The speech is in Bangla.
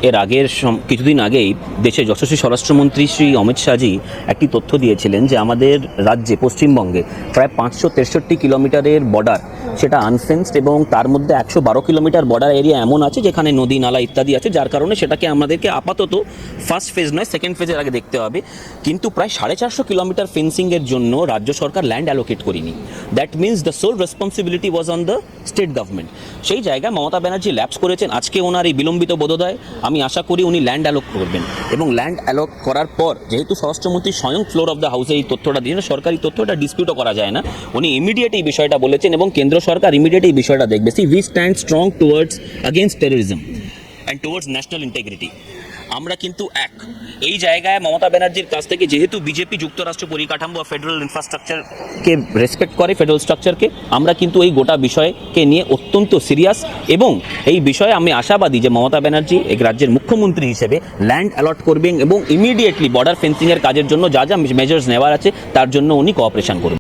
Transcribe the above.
এর আগের কিছুদিন আগেই দেশের যশস্বী স্বরাষ্ট্রমন্ত্রী শ্রী অমিত শাহজি একটি তথ্য দিয়েছিলেন যে আমাদের রাজ্যে পশ্চিমবঙ্গে প্রায় 563 কিলোমিটারের বর্ডার সেটা আনফেন্সড, এবং তার মধ্যে 112 কিলোমিটার বর্ডার এরিয়া এমন আছে যেখানে নদী নালা ইত্যাদি আছে, যার কারণে সেটাকে আমাদেরকে আপাতত ফার্স্ট ফেজ নয় সেকেন্ড ফেজের আগে দেখতে হবে। কিন্তু প্রায় 450 কিলোমিটার ফেন্সিংয়ের জন্য রাজ্য সরকার ল্যান্ড অ্যালোকেট করিনি। That means the sole responsibility was on the state government. সেই জায়গায় মমতা ব্যানার্জি ল্যাপস করেছেন। আজকে ওনার এই বিলম্বিত বোধোদয়, আমি আশা করি উনি ল্যান্ড অ্যালোক করবেন, এবং ল্যান্ড অ্যালোক করার পর যেহেতু স্বরাষ্ট্রমন্ত্রী স্বয়ং ফ্লোর অফ দ্য হাউসে এই তথ্যটা দিয়েছেন, সরকারি তথ্যটা ডিসপিউটও করা যায় না, উনি ইমিডিয়েট এই বিষয়টা বলেছেন এবং কেন্দ্র সরকার ইমিডিয়েট এই বিষয়টা দেখবে। See we stand strong towards against terrorism and towards national integrity. আমরা কিন্তু এক এই জায়গায় মমতা ব্যানার্জির কাছ থেকে, যেহেতু বিজেপি যুক্তরাষ্ট্র পরিকাঠামো ফেডারেল ইনফ্রাস্ট্রাকচারকে রেসপেক্ট করে, ফেডারেল স্ট্রাকচারকে, আমরা কিন্তু এই গোটা বিষয়কে নিয়ে অত্যন্ত সিরিয়াস, এবং এই বিষয়ে আমি আশাবাদী যে মমতা ব্যানার্জি এক রাজ্যের মুখ্যমন্ত্রী হিসেবে ল্যান্ড অ্যালট করবেন এবং ইমিডিয়েটলি বর্ডার ফেন্সিংয়ের কাজের জন্য যা যা মেজার্স নেওয়ার আছে তার জন্য উনি কোঅপারেশন করবেন।